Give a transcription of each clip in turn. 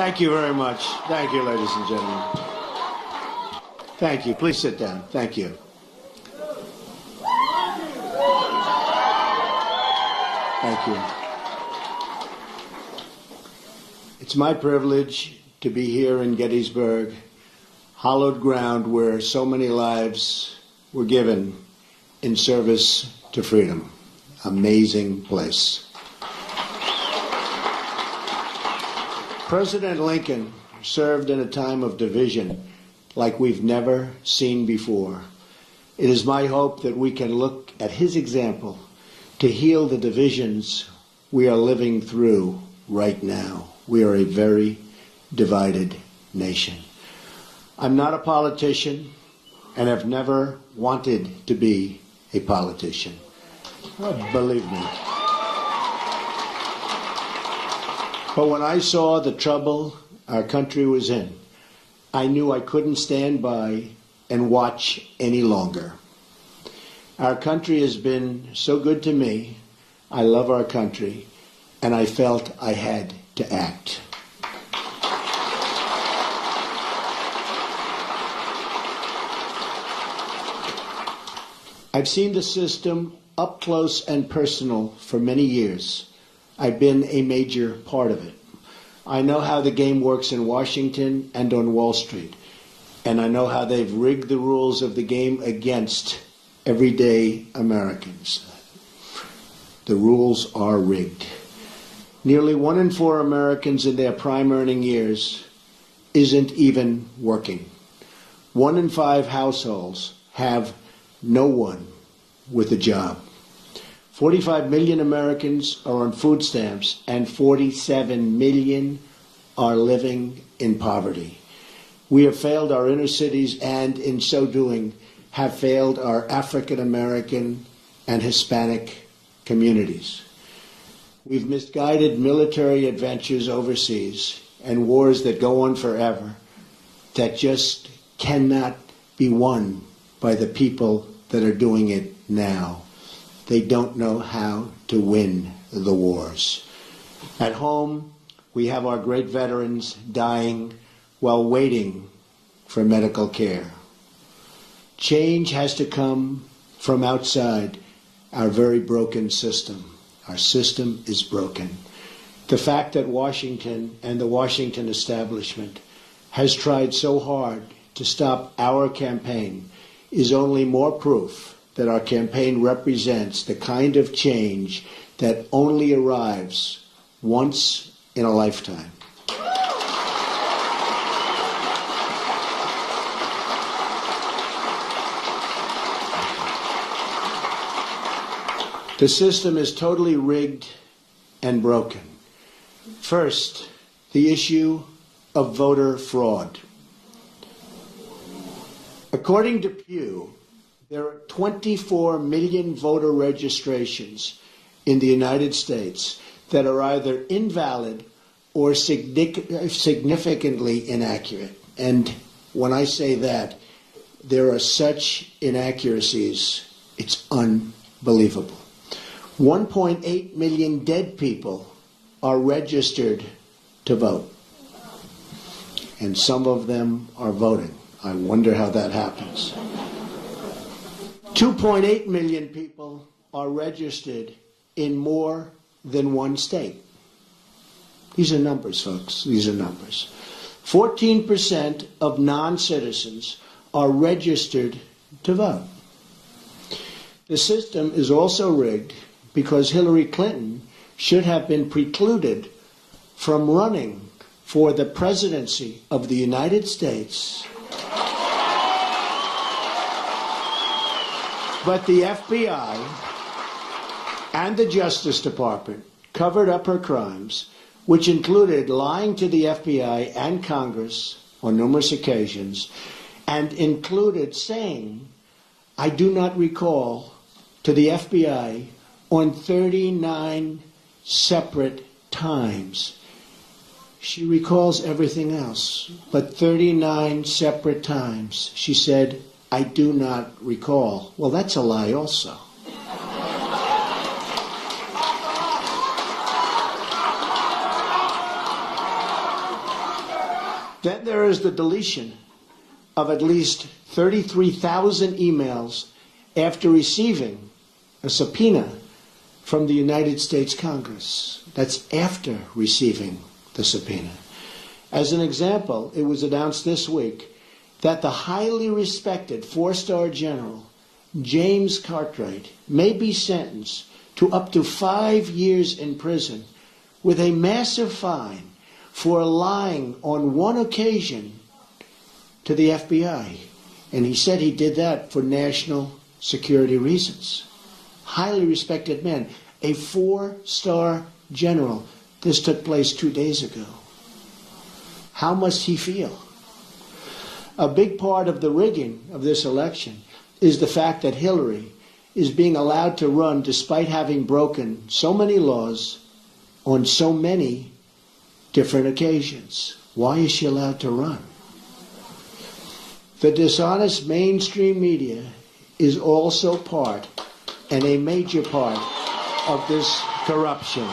Thank you very much. Thank you, ladies and gentlemen. Thank you. Please sit down. Thank you. Thank you. It's my privilege to be here in Gettysburg, hallowed ground where so many lives were given in service to freedom. Amazing place. President Lincoln served in a time of division like we've never seen before. It is my hope that we can look at his example to heal the divisions we are living through right now. We are a very divided nation. I'm not a politician and have never wanted to be a politician. Believe me. But when I saw the trouble our country was in, I knew I couldn't stand by and watch any longer. Our country has been so good to me. I love our country, and I felt I had to act. I've seen the system up close and personal for many years. I've been a major part of it. I know how the game works in Washington and on Wall Street, and I know how they've rigged the rules of the game against everyday Americans. The rules are rigged. Nearly 1 in 4 Americans in their prime earning years isn't even working. 1 in 5 households have no one with a job. 45 million Americans are on food stamps, and 47 million are living in poverty. We have failed our inner cities, and in so doing, have failed our African American and Hispanic communities. We've misguided military adventures overseas and wars that go on forever that just cannot be won by the people that are doing it now. They don't know how to win the wars. At home, we have our great veterans dying while waiting for medical care. Change has to come from outside our very broken system. Our system is broken. The fact that Washington and the Washington establishment has tried so hard to stop our campaign is only more proof that our campaign represents the kind of change that only arrives once in a lifetime. The system is totally rigged and broken. First, the issue of voter fraud. According to Pew, there are 24 million voter registrations in the United States that are either invalid or significantly inaccurate. And when I say that, there are such inaccuracies, it's unbelievable. 1.8 million dead people are registered to vote, and some of them are voting. I wonder how that happens. 2.8 million people are registered in more than one state. These are numbers, folks. These are numbers. 14% of non-citizens are registered to vote. The system is also rigged because Hillary Clinton should have been precluded from running for the presidency of the United States. But the FBI and the Justice Department covered up her crimes, which included lying to the FBI and Congress on numerous occasions, and included saying, I do not recall, to the FBI on 39 separate times. She recalls everything else, but 39 separate times she said, I do not recall. Well, that's a lie also. Then there is the deletion of at least 33,000 emails after receiving a subpoena from the United States Congress. That's after receiving the subpoena. As an example, it was announced this week that the highly respected four-star general, James Cartwright, may be sentenced to up to 5 years in prison with a massive fine for lying on one occasion to the FBI. And he said he did that for national security reasons. Highly respected man, a four-star general. This took place 2 days ago. How must he feel? A big part of the rigging of this election is the fact that Hillary is being allowed to run despite having broken so many laws on so many different occasions. Why is she allowed to run? The dishonest mainstream media is also part, and a major part, of this corruption.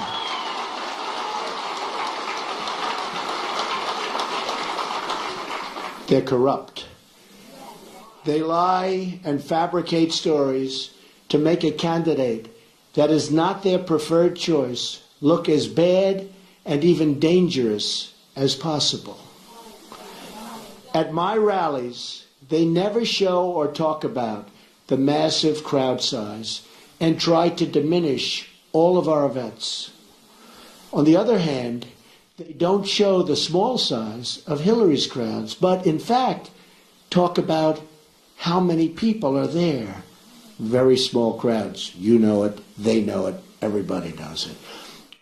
They're corrupt. They lie and fabricate stories to make a candidate that is not their preferred choice look as bad and even dangerous as possible. At my rallies, they never show or talk about the massive crowd size and try to diminish all of our events. On the other hand, they don't show the small size of Hillary's crowds, but in fact talk about how many people are there. Very small crowds. You know it, they know it, everybody knows it.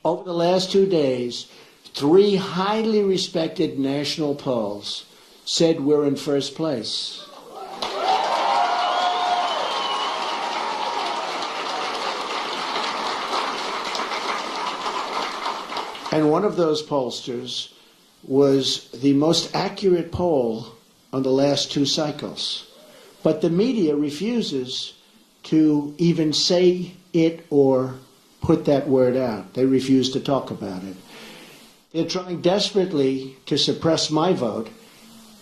Over the last 2 days, 3 highly respected national polls said we're in first place. And one of those pollsters was the most accurate poll on the last 2 cycles. But the media refuses to even say it or put that word out. They refuse to talk about it. They're trying desperately to suppress my vote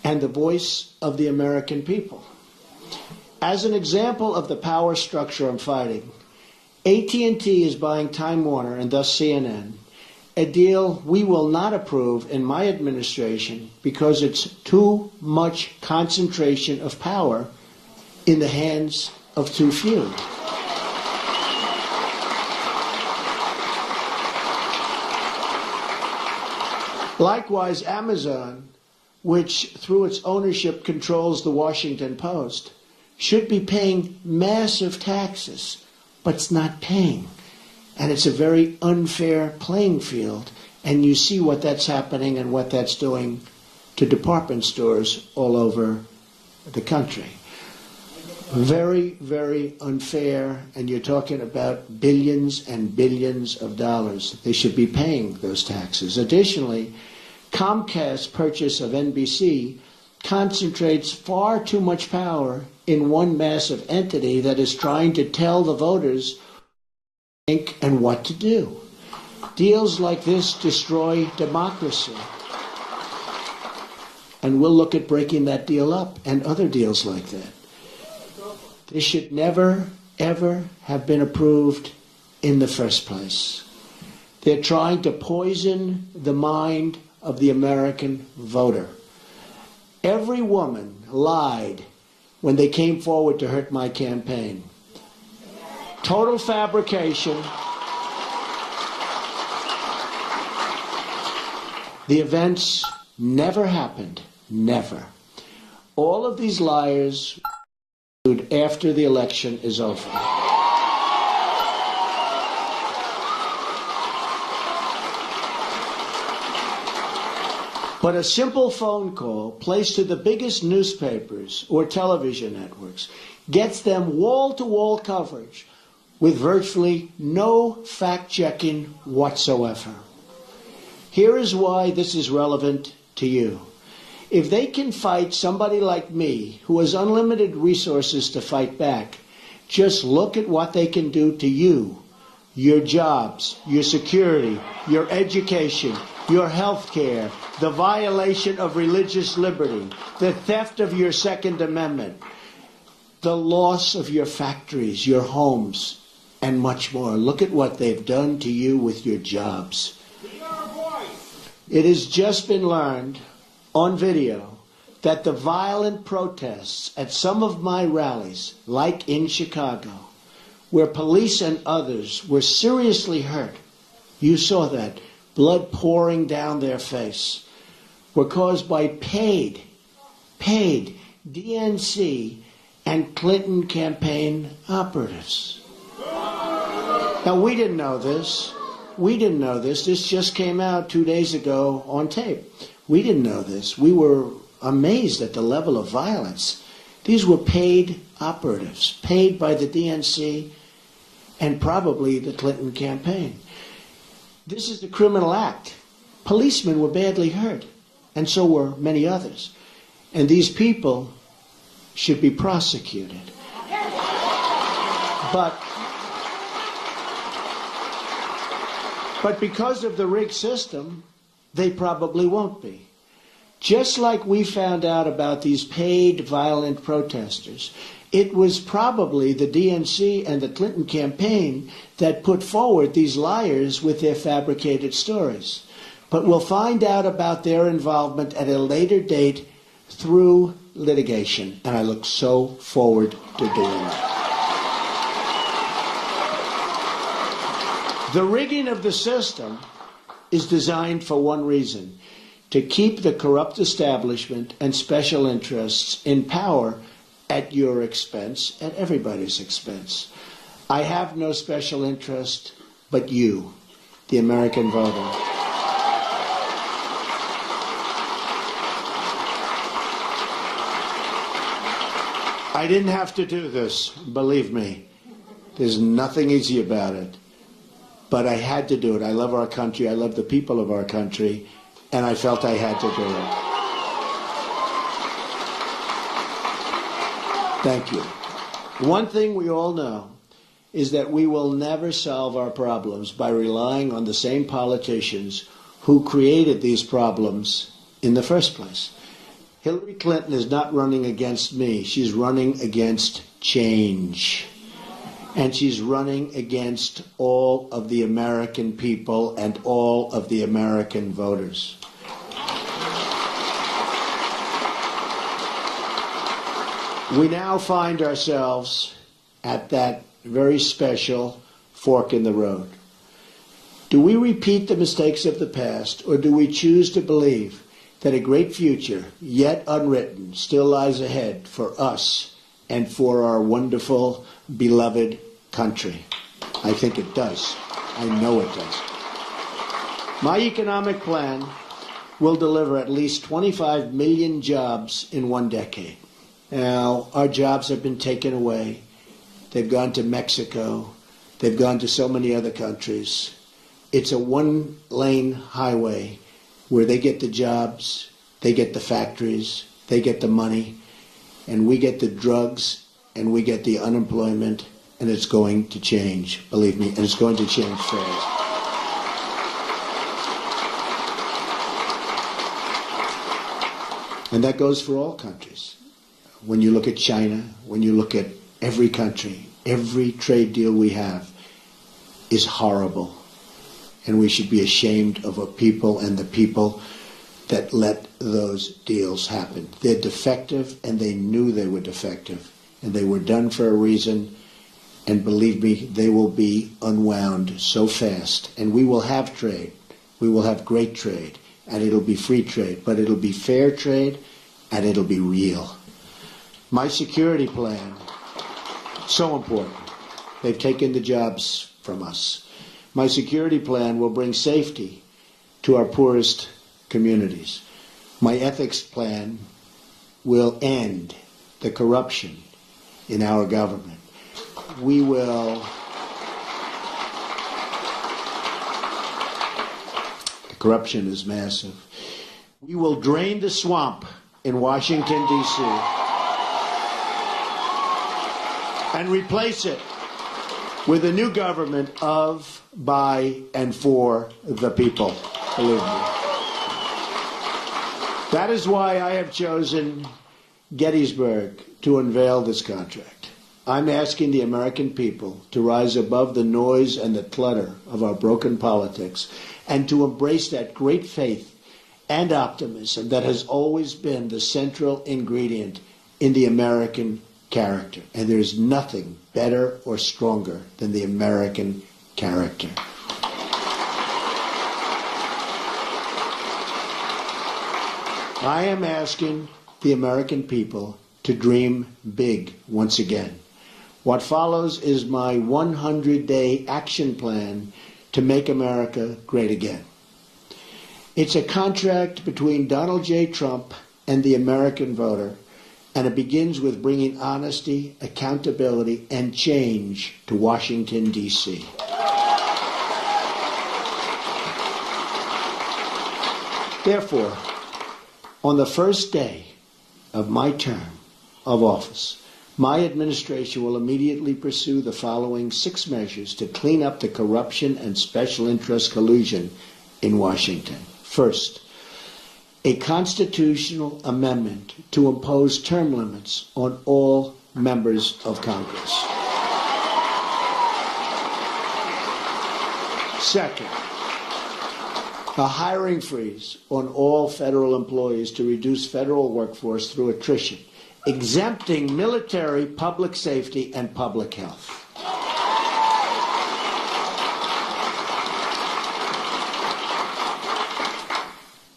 and the voice of the American people. As an example of the power structure I'm fighting, AT&T is buying Time Warner and thus CNN, a deal we will not approve in my administration because it's too much concentration of power in the hands of too few. Likewise, Amazon, which through its ownership controls the Washington Post, should be paying massive taxes, but it's not paying. And it's a very unfair playing field, and you see what that's happening and what that's doing to department stores all over the country. Very, very unfair, and you're talking about billions and billions of dollars. They should be paying those taxes. Additionally, Comcast's purchase of NBC concentrates far too much power in one massive entity that is trying to tell the voters think and what to do. Deals like this destroy democracy. And we'll look at breaking that deal up and other deals like that. This should never, ever have been approved in the first place. They're trying to poison the mind of the American voter. Every woman lied when they came forward to hurt my campaign. Total fabrication. The events never happened. Never. All of these liars after the election is over. But a simple phone call placed to the biggest newspapers or television networks gets them wall-to-wall coverage with virtually no fact-checking whatsoever. Here is why this is relevant to you. If they can fight somebody like me, who has unlimited resources to fight back, just look at what they can do to you, your jobs, your security, your education, your health care, the violation of religious liberty, the theft of your Second Amendment, the loss of your factories, your homes, and much more. Look at what they've done to you with your jobs. It has just been learned on video that the violent protests at some of my rallies, like in Chicago, where police and others were seriously hurt, you saw that, blood pouring down their face, were caused by paid DNC and Clinton campaign operatives. Now, we didn't know this. This just came out 2 days ago on tape. We didn't know this. We were amazed at the level of violence. These were paid operatives, paid by the DNC and probably the Clinton campaign. This is a criminal act. Policemen were badly hurt, and so were many others. And these people should be prosecuted. But because of the rigged system, they probably won't be. Just like we found out about these paid violent protesters, it was probably the DNC and the Clinton campaign that put forward these liars with their fabricated stories. But we'll find out about their involvement at a later date through litigation, and I look so forward to doing it. The rigging of the system is designed for one reason: to keep the corrupt establishment and special interests in power at your expense, at everybody's expense. I have no special interest but you, the American voter. I didn't have to do this, believe me. There's nothing easy about it. But I had to do it. I love our country. I love the people of our country. And I felt I had to do it. Thank you. One thing we all know is that we will never solve our problems by relying on the same politicians who created these problems in the first place. Hillary Clinton is not running against me. She's running against change. And she's running against all of the American people and all of the American voters. We now find ourselves at that very special fork in the road. Do we repeat the mistakes of the past, or do we choose to believe that a great future, yet unwritten, still lies ahead for us and for our wonderful, beloved country? I think it does. I know it does. My economic plan will deliver at least 25 million jobs in 1 decade. Now, our jobs have been taken away. They've gone to Mexico. They've gone to so many other countries. It's a one-lane highway where they get the jobs, they get the factories, they get the money, and we get the drugs, and we get the unemployment, and it's going to change, believe me, and it's going to change fast. And that goes for all countries. When you look at China, when you look at every country, every trade deal we have is horrible. And we should be ashamed of our people and the people that let those deals happen. They're defective, and they knew they were defective. And they were done for a reason. And believe me, they will be unwound so fast. And we will have trade. We will have great trade. And it'll be free trade. But it'll be fair trade, and it'll be real. My security plan, so important. They've taken the jobs from us. My security plan will bring safety to our poorest communities. My ethics plan will end the corruption in our government. We will... The corruption is massive. We will drain the swamp in Washington, D.C. and replace it with a new government of, by, and for the people. Believe me. That is why I have chosen Gettysburg to unveil this contract. I'm asking the American people to rise above the noise and the clutter of our broken politics and to embrace that great faith and optimism that has always been the central ingredient in the American character. And there's nothing better or stronger than the American character. I am asking the American people to dream big once again. What follows is my 100-day action plan to make America great again. It's a contract between Donald J. Trump and the American voter, and it begins with bringing honesty, accountability, and change to Washington, D.C. Therefore, on the first day of my term of office, my administration will immediately pursue the following 6 measures to clean up the corruption and special interest collusion in Washington. First, a constitutional amendment to impose term limits on all members of Congress. Second, a hiring freeze on all federal employees to reduce federal workforce through attrition, exempting military, public safety, and public health.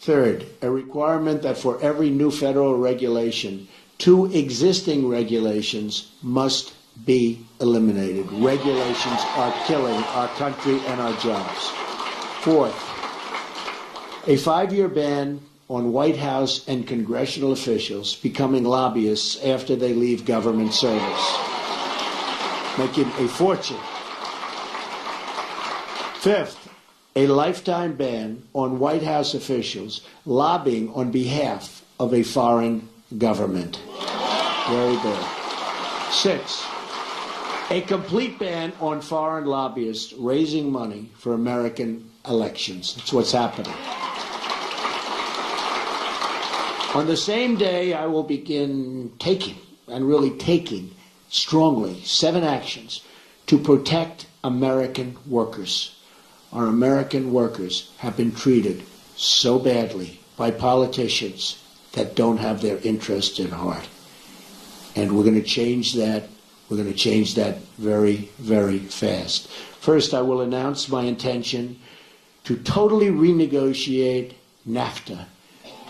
Third, a requirement that for every new federal regulation, 2 existing regulations must be eliminated. Regulations are killing our country and our jobs. Fourth, a 5-year ban on White House and congressional officials becoming lobbyists after they leave government service, making a fortune. Fifth, a lifetime ban on White House officials lobbying on behalf of a foreign government. Very bad. Six, a complete ban on foreign lobbyists raising money for American elections. That's what's happening. On the same day, I will begin taking strongly 7 actions to protect American workers. Our American workers have been treated so badly by politicians that don't have their interest at heart. And we're going to change that. We're going to change that very, very fast. First, I will announce my intention to totally renegotiate NAFTA,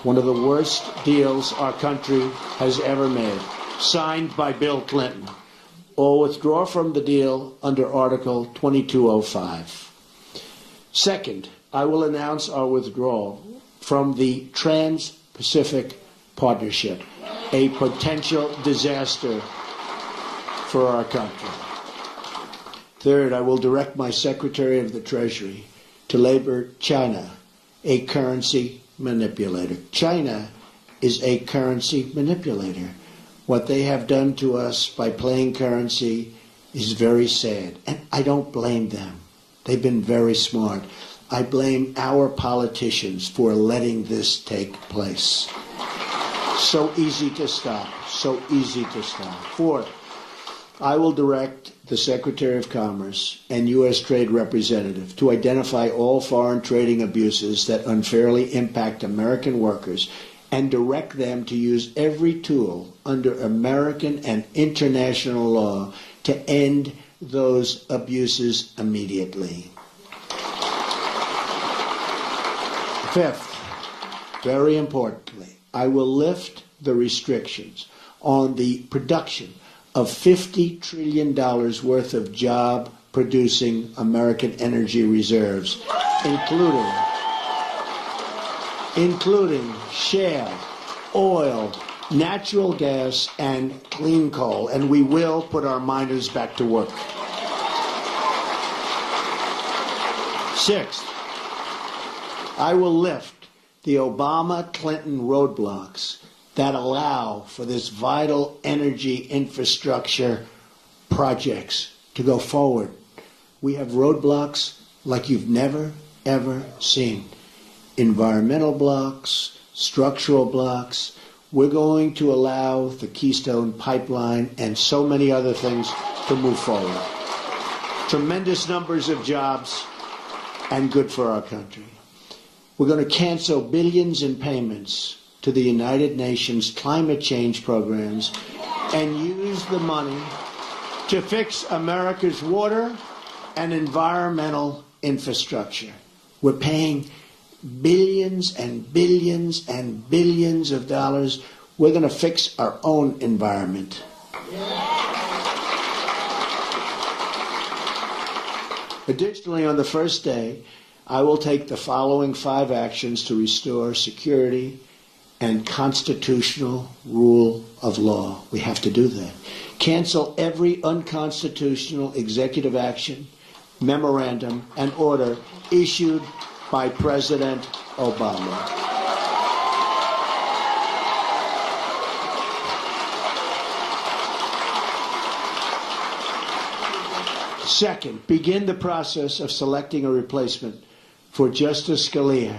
one of the worst deals our country has ever made, signed by Bill Clinton, or withdraw from the deal under Article 2205. Second, I will announce our withdrawal from the Trans-Pacific Partnership, a potential disaster for our country. Third, I will direct my Secretary of the Treasury to label China a currency manipulator. China is a currency manipulator. What they have done to us by playing currency is very sad, and I don't blame them. They've been very smart. I blame our politicians for letting this take place. So easy to stop. So easy to stop. Fourth, I will direct the Secretary of Commerce and U.S. Trade Representative to identify all foreign trading abuses that unfairly impact American workers and direct them to use every tool under American and international law to end those abuses immediately. Fifth, very importantly, I will lift the restrictions on the production of $50 trillion worth of job-producing American energy reserves, including shale, oil, natural gas, and clean coal, and we will put our miners back to work. Sixth, I will lift the Obama-Clinton roadblocks that allow for this vital energy infrastructure projects to go forward. We have roadblocks like you've never, ever seen. Environmental blocks, structural blocks. We're going to allow the Keystone Pipeline and so many other things to move forward. Tremendous numbers of jobs and good for our country. We're going to cancel billions in payments to the United Nations climate change programs and use the money to fix America's water and environmental infrastructure. We're paying billions and billions and billions of dollars. We're going to fix our own environment. Additionally, on the first day, I will take the following 5 actions to restore security and constitutional rule of law. We have to do that. Cancel every unconstitutional executive action, memorandum, and order issued by President Obama. Second, begin the process of selecting a replacement for Justice Scalia,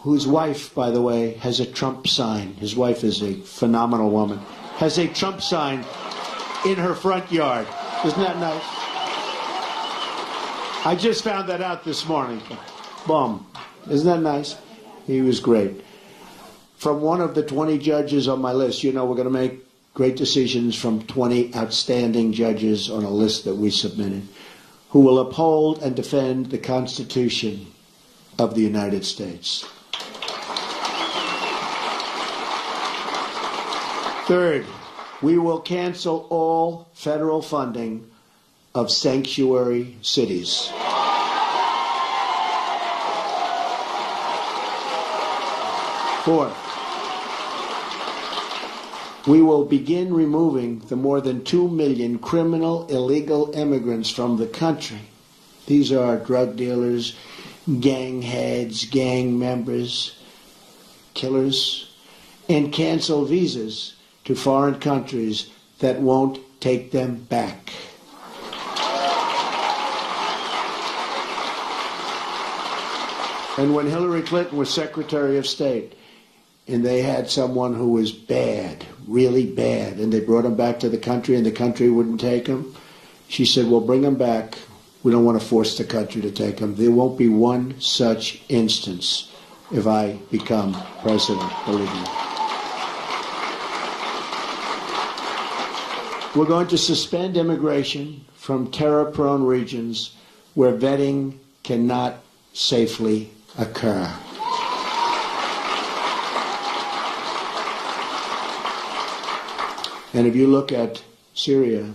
whose wife, by the way, has a Trump sign. His wife is a phenomenal woman. Has a Trump sign in her front yard. Isn't that nice? I just found that out this morning. Boom. Isn't that nice? He was great. From one of the 20 judges on my list, you know we're going to make great decisions from 20 outstanding judges on a list that we submitted, who will uphold and defend the Constitution of the United States. Third, we will cancel all federal funding of sanctuary cities. Fourth, we will begin removing the more than 2 million criminal illegal immigrants from the country. These are drug dealers, gang heads, gang members, killers, and cancel visas to foreign countries that won't take them back. And when Hillary Clinton was Secretary of State, and they had someone who was bad, really bad, and they brought him back to the country and the country wouldn't take him, she said, well, bring him back. We don't want to force the country to take him. There won't be one such instance if I become president, believe me. We're going to suspend immigration from terror-prone regions where vetting cannot safely occur. And if you look at Syria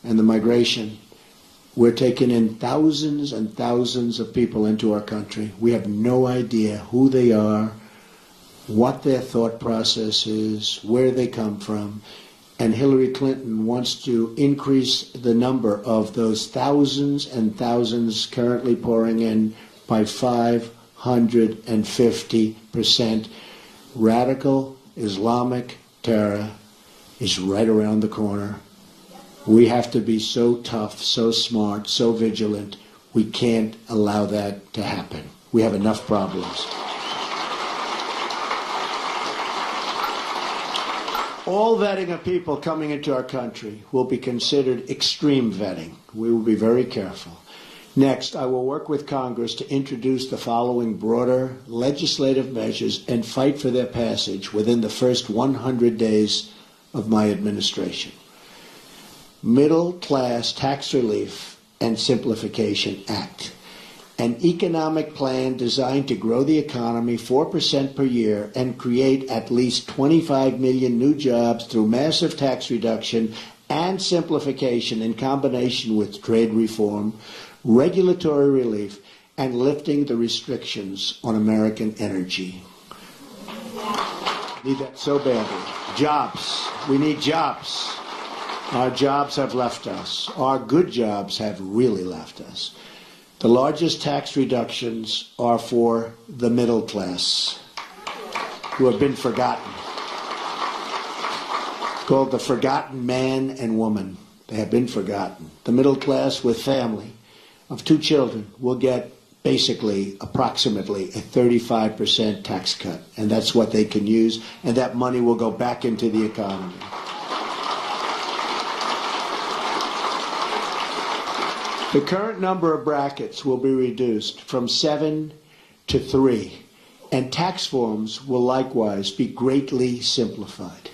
and the migration, we're taking in thousands and thousands of people into our country. We have no idea who they are, what their thought process is, where they come from. And Hillary Clinton wants to increase the number of those thousands and thousands currently pouring in by 550%. Radical Islamic terror is right around the corner. We have to be so tough, so smart, so vigilant. We can't allow that to happen. We have enough problems. All vetting of people coming into our country will be considered extreme vetting. We will be very careful. Next, I will work with Congress to introduce the following broader legislative measures and fight for their passage within the first 100 days of my administration. Middle Class Tax Relief and Simplification Act. An economic plan designed to grow the economy 4% per year and create at least 25 million new jobs through massive tax reduction and simplification in combination with trade reform, regulatory relief, and lifting the restrictions on American energy. Need that so badly. Jobs. We need jobs. Our jobs have left us. Our good jobs have really left us. The largest tax reductions are for the middle class, who have been forgotten. Called the forgotten man and woman. They have been forgotten. The middle class with family of 2 children will get basically approximately a 35% tax cut, and that's what they can use, and that money will go back into the economy. The current number of brackets will be reduced from 7 to 3, and tax forms will likewise be greatly simplified.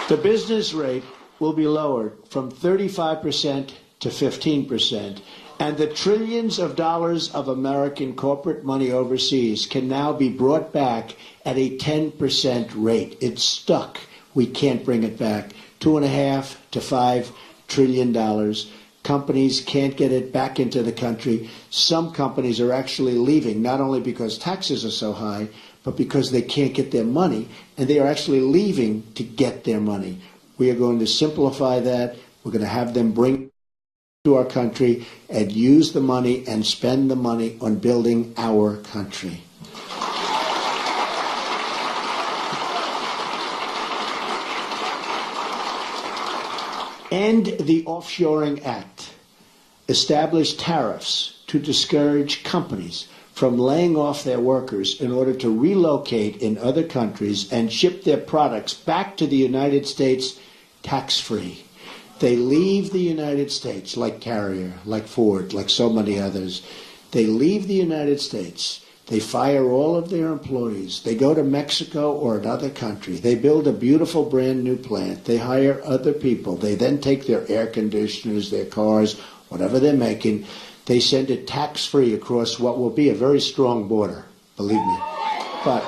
The business rate will be lowered from 35% to 15%, and the trillions of dollars of American corporate money overseas can now be brought back at a 10% rate. It's stuck. We can't bring it back. $2.5 to $5 trillion. Companies can't get it back into the country. Some companies are actually leaving, not only because taxes are so high, but because they can't get their money, and they are actually leaving to get their money. We are going to simplify that. We're going to have them bring to our country and use the money and spend the money on building our country. End the Offshoring Act. Establish tariffs to discourage companies from laying off their workers in order to relocate in other countries and ship their products back to the United States tax-free. They leave the United States, like Carrier, like Ford, like so many others. They leave the United States. They fire all of their employees. They go to Mexico or another country. They build a beautiful brand new plant. They hire other people. They then take their air conditioners, their cars, whatever they're making. They send it tax-free across what will be a very strong border, believe me. But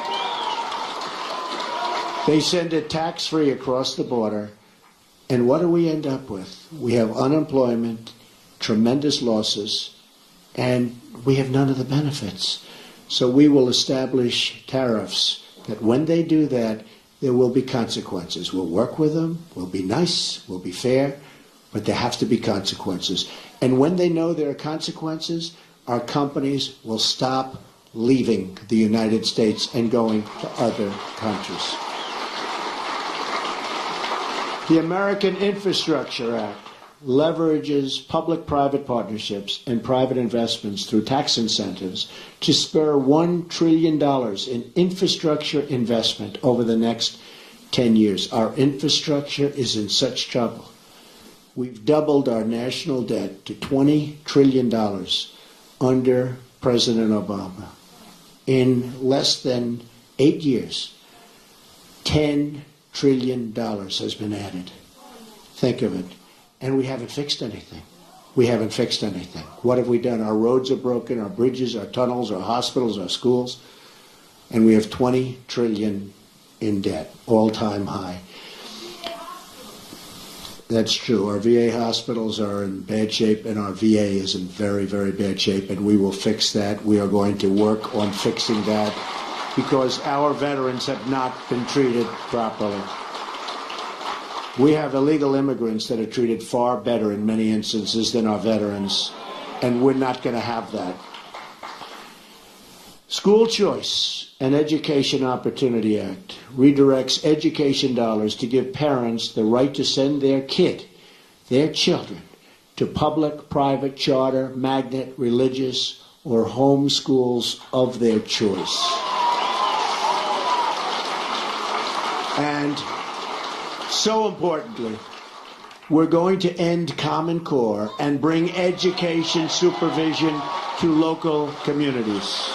they send it tax-free across the border. And what do we end up with? We have unemployment, tremendous losses, and we have none of the benefits. So we will establish tariffs that when they do that, there will be consequences. We'll work with them, we'll be nice, we'll be fair, but there have to be consequences. And when they know there are consequences, our companies will stop leaving the United States and going to other countries. The American Infrastructure Act leverages public-private partnerships and private investments through tax incentives to spur $1 trillion in infrastructure investment over the next 10 years. Our infrastructure is in such trouble. We've doubled our national debt to $20 trillion under President Obama. In less than 8 years, $10 trillion has been added. Think of it. And we haven't fixed anything. We haven't fixed anything. What have we done? Our roads are broken, our bridges, our tunnels, our hospitals, our schools, and we have $20 trillion in debt, all-time high. That's true. Our VA hospitals are in bad shape, and our VA is in very, very bad shape, and we will fix that. We are going to work on fixing that because our veterans have not been treated properly. We have illegal immigrants that are treated far better in many instances than our veterans, and we're not going to have that. School Choice and Education Opportunity Act redirects education dollars to give parents the right to send their children, to public, private, charter, magnet, religious, or home schools of their choice. And so importantly, we're going to end Common Core and bring education supervision to local communities.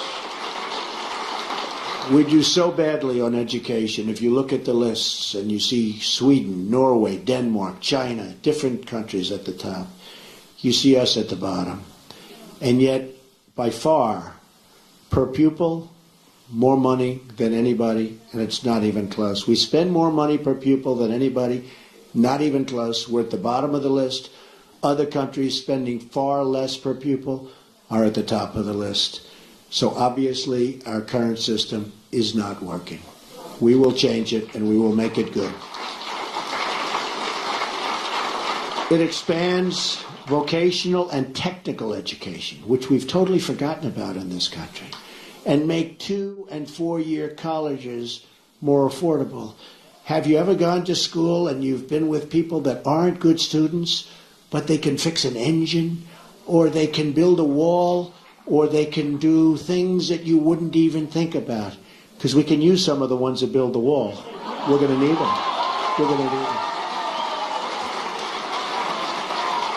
We do so badly on education. If you look at the lists and you see Sweden, Norway, Denmark, China, different countries at the top, you see us at the bottom. And yet, by far, per pupil, more money than anybody, and it's not even close. We spend more money per pupil than anybody, not even close. We're at the bottom of the list. Other countries spending far less per pupil are at the top of the list. So obviously, our current system is not working. We will change it, and we will make it good. It expands vocational and technical education, which we've totally forgotten about in this country, and make 2- and 4-year colleges more affordable. Have you ever gone to school and you've been with people that aren't good students? but they can fix an engine, or they can build a wall, or they can do things that you wouldn't even think about. Because we can use some of the ones that build the wall. We're going to need them. We're going to need them.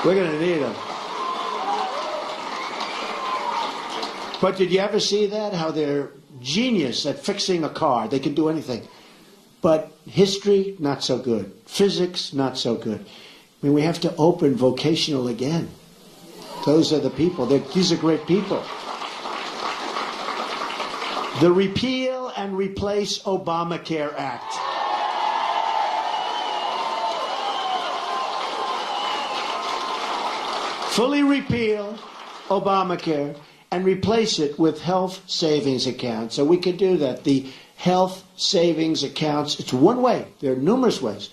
We're going to need them. But did you ever see that? How they're genius at fixing a car. They can do anything. But history, not so good. Physics, not so good. I mean, we have to open vocational again. Those are the people. These are great people. The Repeal and Replace Obamacare Act. Fully repeal Obamacare and replace it with health savings accounts. So we could do that. The health savings accounts, it's one way. There are numerous ways.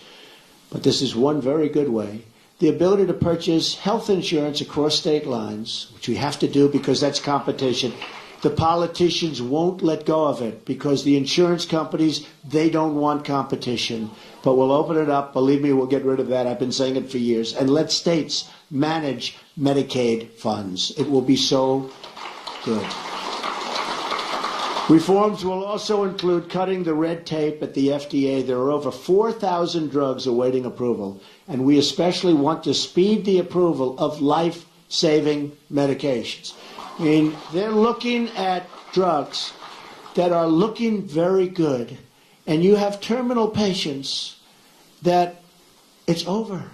But this is one very good way. The ability to purchase health insurance across state lines, which we have to do because that's competition. The politicians won't let go of it because the insurance companies, they don't want competition. But we'll open it up. Believe me, we'll get rid of that. I've been saying it for years. And let states manage Medicaid funds. It will be so good. Reforms will also include cutting the red tape at the FDA. There are over 4,000 drugs awaiting approval, and we especially want to speed the approval of life-saving medications. I mean, they're looking at drugs that are looking very good, and you have terminal patients that it's over.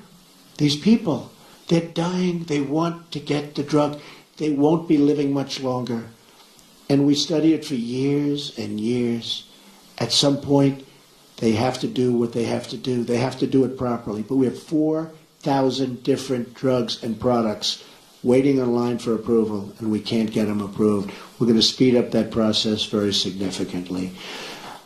These people, they're dying. They want to get the drug. They won't be living much longer. And we study it for years and years. At some point, they have to do what they have to do. They have to do it properly. But we have 4,000 different drugs and products waiting in line for approval, and we can't get them approved. We're going to speed up that process very significantly.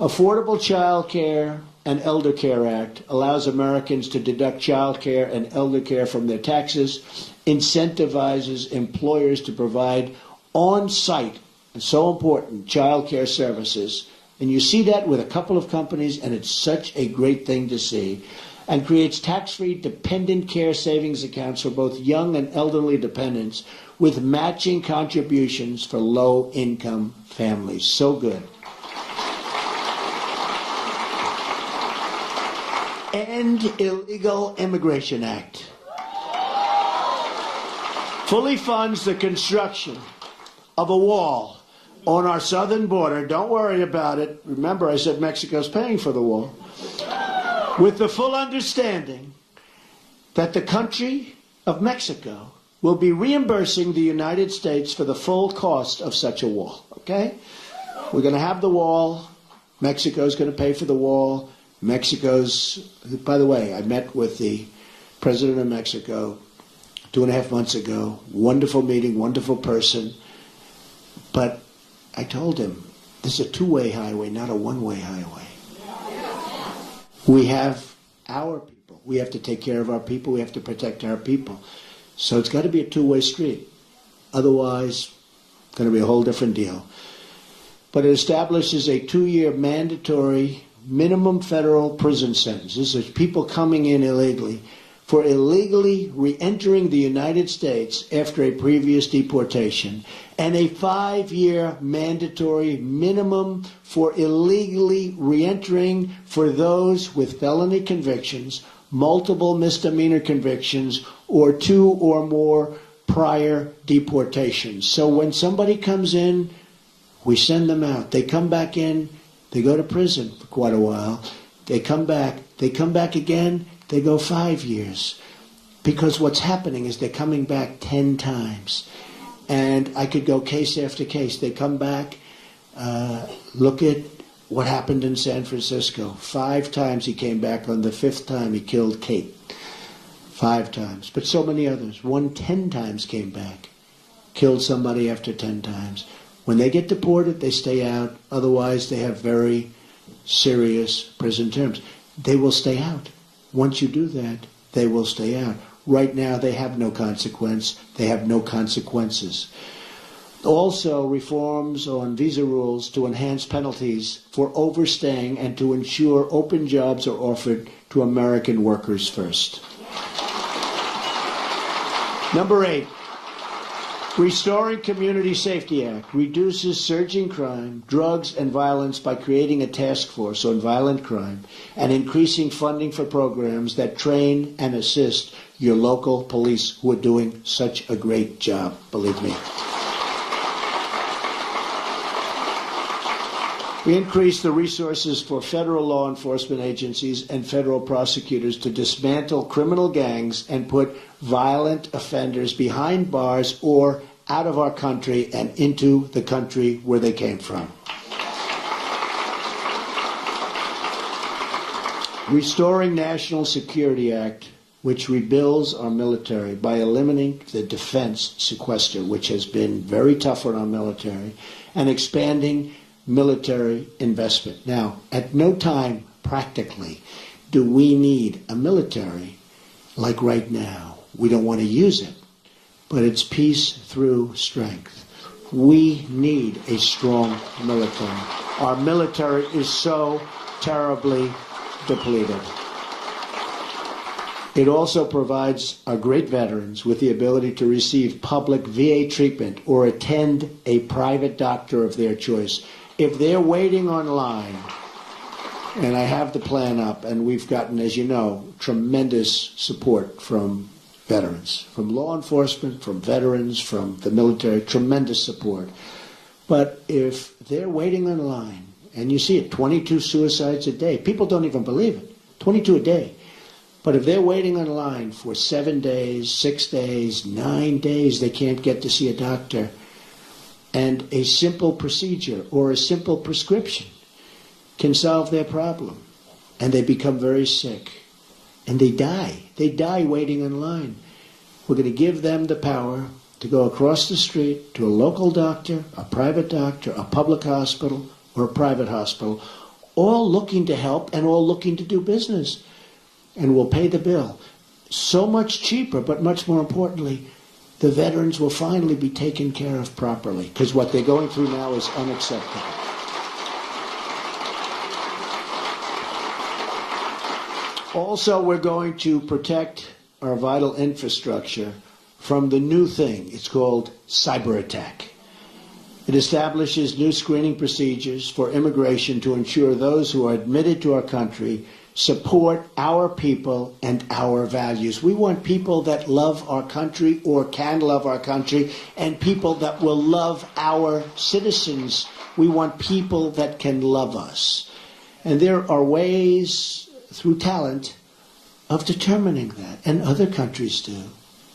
Affordable Child Care and Elder Care Act allows Americans to deduct child care and elder care from their taxes, incentivizes employers to provide on-site, and so important, child care services. And you see that with a couple of companies, and it's such a great thing to see. And creates tax-free dependent care savings accounts for both young and elderly dependents with matching contributions for low-income families. So good. End Illegal Immigration Act. Fully funds the construction of a wall on our southern border. Don't worry about it. Remember, I said Mexico's paying for the wall. With the full understanding that the country of Mexico will be reimbursing the United States for the full cost of such a wall. Okay? We're going to have the wall. Mexico's going to pay for the wall. Mexico's, by the way, I met with the president of Mexico 2.5 months ago. Wonderful meeting, wonderful person. But I told him, this is a two-way highway, not a one-way highway. We have our people. We have to take care of our people. We have to protect our people. So it's got to be a two-way street. Otherwise, it's going to be a whole different deal. But it establishes a 2-year mandatory minimum federal prison sentence. This is people coming in illegally for illegally re-entering the United States after a previous deportation, and a 5-year mandatory minimum for illegally re-entering for those with felony convictions, multiple misdemeanor convictions, or 2 or more prior deportations. So when somebody comes in, we send them out. They come back in, they go to prison for quite a while. They come back again, they go 5 years. Because what's happening is they're coming back 10 times. And I could go case after case. They come back, look at what happened in San Francisco. 5 times he came back. On the 5th time he killed Kate. 5 times. But so many others. 1 10 times came back. Killed somebody after 10 times. When they get deported, they stay out. Otherwise, they have very serious prison terms. They will stay out. Once you do that, they will stay out. Right now, they have no consequence. They have no consequences. Also, reforms on visa rules to enhance penalties for overstaying and to ensure open jobs are offered to American workers first. Number 8, Restoring Community Safety Act reduces surging crime, drugs, and violence by creating a task force on violent crime and increasing funding for programs that train and assist your local police who are doing such a great job, believe me. We increase the resources for federal law enforcement agencies and federal prosecutors to dismantle criminal gangs and put violent offenders behind bars or out of our country and into the country where they came from. Restoring National Security Act, which rebuilds our military by eliminating the defense sequester, which has been very tough on our military, and expanding military investment. Now, at no time, practically, do we need a military like right now. We don't want to use it, but it's peace through strength. We need a strong military. Our military is so terribly depleted. It also provides our great veterans with the ability to receive public VA treatment or attend a private doctor of their choice. If they're waiting online, and I have the plan up, and we've gotten, as you know, tremendous support from veterans, from law enforcement, from veterans, from the military, tremendous support. But if they're waiting in line, and you see it, 22 suicides a day, people don't even believe it, 22 a day. But if they're waiting in line for 7 days, 6 days, 9 days, they can't get to see a doctor, and a simple procedure or a simple prescription can solve their problem, and they become very sick, and they die. They die waiting in line. We're going to give them the power to go across the street to a local doctor, a private doctor, a public hospital, or a private hospital, all looking to help and all looking to do business, and we'll pay the bill. So much cheaper, but much more importantly, the veterans will finally be taken care of properly, because what they're going through now is unacceptable. Also, we're going to protect our vital infrastructure from the new thing. It's called cyber attack. It establishes new screening procedures for immigration to ensure those who are admitted to our country support our people and our values. We want people that love our country or can love our country, and people that will love our citizens. We want people that can love us. And there are ways through talent of determining that, and other countries do,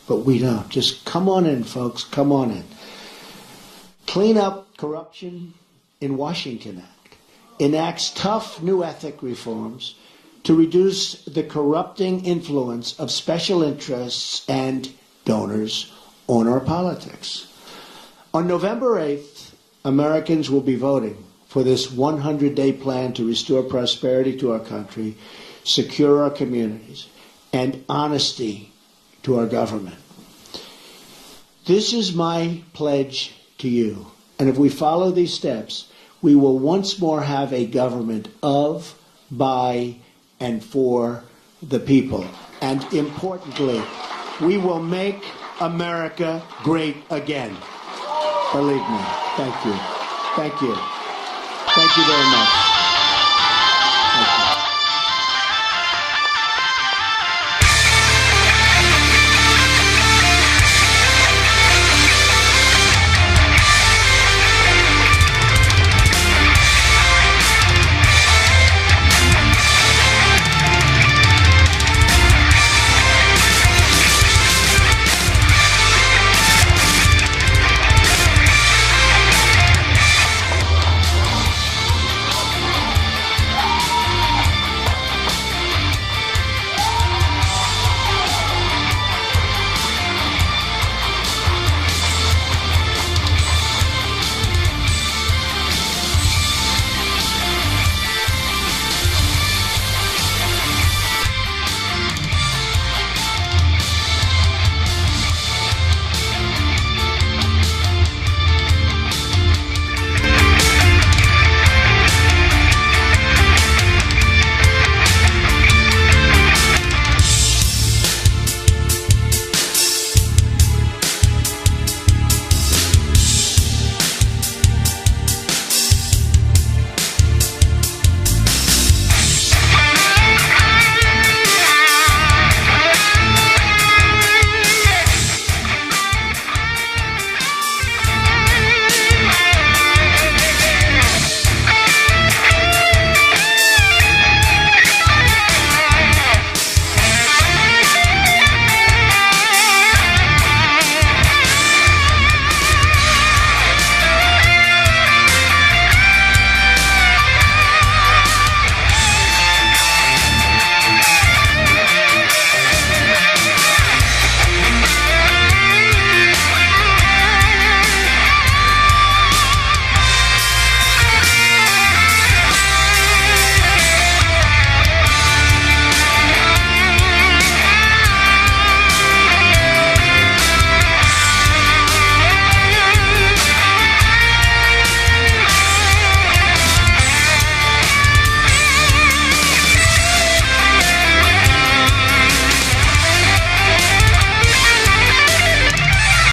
but we don't. Just come on in, folks, come on in. Clean up corruption in Washington Act enacts tough new ethic reforms to reduce the corrupting influence of special interests and donors on our politics. On November 8th, Americans will be voting for this 100-day plan to restore prosperity to our country, secure our communities, and honesty to our government. This is my pledge to you. And if we follow these steps, we will once more have a government of, by, and for the people. And importantly, we will make America great again. Believe me. Thank you. Thank you. Thank you very much.